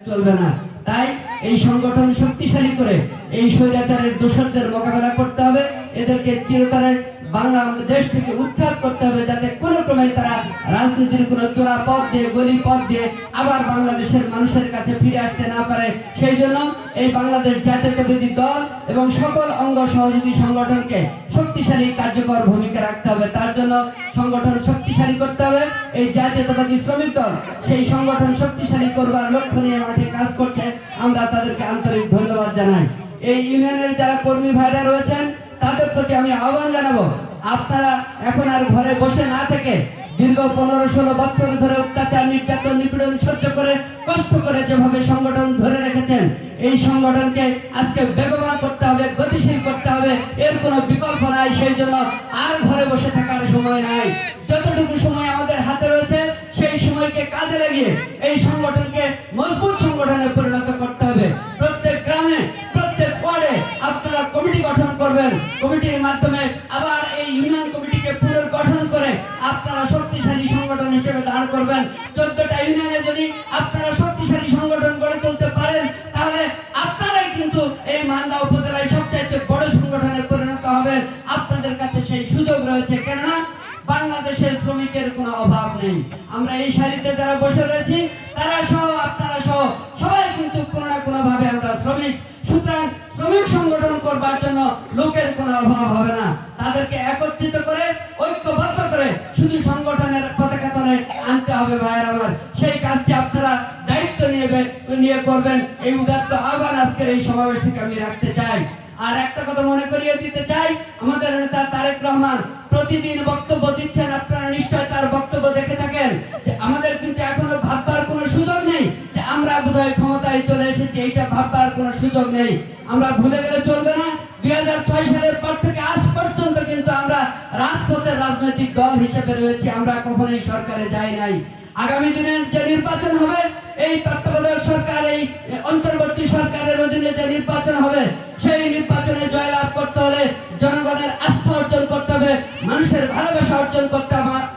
চলবে না। তাই এই সংগঠন শক্তিশালী করে এই স্বৈরাচারের দোষরদের মোকাবেলা করতে হবে। এদেরকে চিরতরে বাংলাদেশ থেকে উৎখাত করতে হবে, যাতে কোনো ক্রমে তারা রাজনীতির কোনো চোরা পথ দিয়ে, গলি পথ দিয়ে আবার বাংলাদেশের মানুষের কাছে ফিরে আসতে না পারে। সেই জন্য এই বাংলাদেশ জাতীয়তাবাদী দল এবং সকল অঙ্গ সহযোগী সংগঠনকে শক্তিশালী কার্যকর ভূমিকা রাখতে হবে। তার জন্য সংগঠন শক্তিশালী করতে হবে। এই জাতীয়তাবাদী শ্রমিক দল সেই সংগঠন শক্তিশালী করবার লক্ষ্য নিয়ে মাঠে কাজ করছে। আমরা তাদেরকে আন্তরিক ধন্যবাদ জানাই। এই ইউনিয়নের যারা কর্মী ভাইরা রয়েছেন তাদের প্রতি আমি আহ্বান জানাবো, আপনারা এখন আর ঘরে বসে না থেকে দীর্ঘ 15-16 বছর ধরে অত্যাচার, নির্যাতন, নিপীড়ন সহ্য করে কষ্ট করে যেভাবে সংগঠন ধরে রেখেছেন, এই সংগঠনকে আজকে বেগবান করতে হবে, গতিশীল করতে হবে। এর কোনো বিকল্প নাই। সেই জন্য আর ঘরে বসে থাকার সময় নাই। যতটুকু সময় আমাদের হাতে রয়েছে সেই সময়কে কাজে লাগিয়ে এই সংগঠনকে মজবুত সংগঠনে পরিণত করতে হবে। প্রত্যেক গ্রামে, প্রত্যেক ওয়ার্ডে আপনারা কমিটি গঠন করবেন। কমিটির মাধ্যমে আবার এই ইউনিয়ন কমিটিকে পুনর্গঠন করে আপনারা শক্তিশালী সংগঠন হিসেবে দাঁড় করবেন। 14টা ইউনিয়নে যদি আপনারা শক্তিশালী সংগঠন গড়ে তুলতে পারেন, তাহলে আপনারাই কিন্তু এই মান্দা উপজেলায় সবচাইতে বড় সংগঠনে পরিণত হবেন। আপনাদের কাছে সেই সুযোগ রয়েছে, কেননা বাংলাদেশের শ্রমিকের কোনো অভাব নেই। আমরা এই সারিতে যারা বসে রয়েছি তারা সহ, আপনারা সহ সবাই কিন্তু কোনো না কোনো ভাবে আমরা শ্রমিক। সুতরাং শ্রমিক সংগঠন করবার জন্য লোকের কোনো অভাব হবে না। তাদেরকে একত্রিত করে, ঐক্যবদ্ধ করে শুধু সংগঠনের পতাকা তলে আনতে হবে ভাইয়ের আমার। সেই কাজটি আপনারা দায়িত্ব নিয়ে করবেন। এই উদাত্ত আহ্বান আজকের এই সমাবেশ থেকে আমি রাখতে চাই। আর একটা কথা মনে করিয়ে দিতে চাই, আমাদের নেতা তারেক রহমান প্রতিদিন বক্তব্য দিচ্ছেন, আপনারা নিশ্চয় তার বক্তব্য দেখে থাকেন, যে আমাদের কিন্তু এখনো ভাববার কোনো সুযোগ নেই যে আমরা বোধহয় ক্ষমতায় চলে এসেছি। এইটা ভাববার কোনো সুযোগ নেই। আমরা ভুলে গেলে চলবে না। 2006 সালের পর থেকে আজ পর্যন্ত কিন্তু আমরা রাজপথের রাজনৈতিক দল হিসেবে রয়েছি। আমরা কখনোই সরকারে যাই নাই। আগামী দিনের যে নির্বাচন হবে, এই তত্ত্বাবধায়ক সরকার, এই অন্তর্বর্তী সরকারের অধীনে যে নির্বাচন হবে, সেই নির্বাচনে জয়লাভ করতে হলে জনগণের আস্থা অর্জন করতে হবে, মানুষের ভালোবাসা অর্জন করতে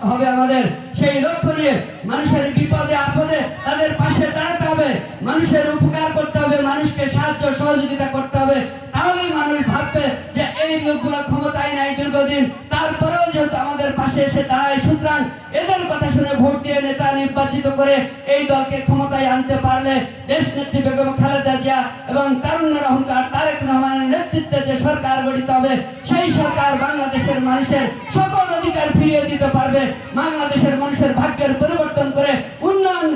হবে। আমাদের সেই লক্ষ্য নিয়ে মানুষের বিপদে আপদে তাদের পাশে দাঁড়াতে হবে, মানুষের উপকার করতে হবে, মানুষকে সাহায্য সহযোগিতা করতে হবে। তাহলেই মানুষ ভাববে যে এই লোকগুলো ক্ষমতায় নাই দীর্ঘদিন, তারপরেও যেহেতু আমাদের পাশে এসে দাঁড়ায়, সুতরাং এদের কথা শুনে ভোট দিয়ে নেতা নির্বাচিত করে এই দলকে ক্ষমতায় আনতে পারলে দেশ নেত্রী বেগম খালেদা জিয়া এবং তারুণ্যের অহংকার তারেক রহমানের নেতৃত্বে যে সরকার গঠিত হবে, সেই সরকার বাংলাদেশের মানুষের সকল অধিকার ফিরিয়ে দিতে পারবে, বাংলাদেশের মানুষের ভাগ্যের পরিবর্তন করে উন্নয়ন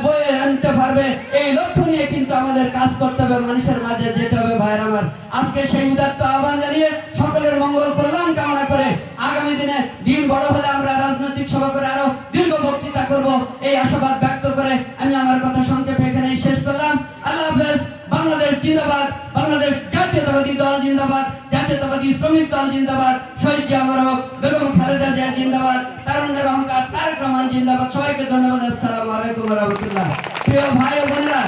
বয়ে আনতে পারবে। এই লক্ষ্য নিয়ে কিন্তু আমাদের কাজ করতে হবে, মানুষের মাঝে যেতে হবে ভাইয়ের আমার। আজকে সেই উদাত্ত আহ্বান জানিয়ে সকলের মঙ্গল কল্যাণ কামনা করে আগামী দিনে দিন বড় হলে আমরা রাজনৈতিক সভা করে আরো দীর্ঘ বক্তৃতা করব, এই আশাবাদ ব্যক্ত করে আমি আমার কথা সংক্ষেপে এখানেই শেষ করলাম। আল্লাহ হাফেজ। বাংলাদেশ জিন্দাবাদ, বাংলাদেশ জাতীয়তাবাদী দল জিন্দাবাদ, জাতীয়তাবাদী শ্রমিক দল জিন্দাবাদ, শহীদ জিয়া মরহক, বেগম খালেদা জিয়া জিন্দাবাদ, তারুণ্যের অহংকার তারেক রহমান জিন্দাবাদ। সবাইকে ধন্যবাদ। আসসালামু আলাইকুম ওয়া রাহমাতুল্লাহ। প্রিয় ভাই ও বোনেরা,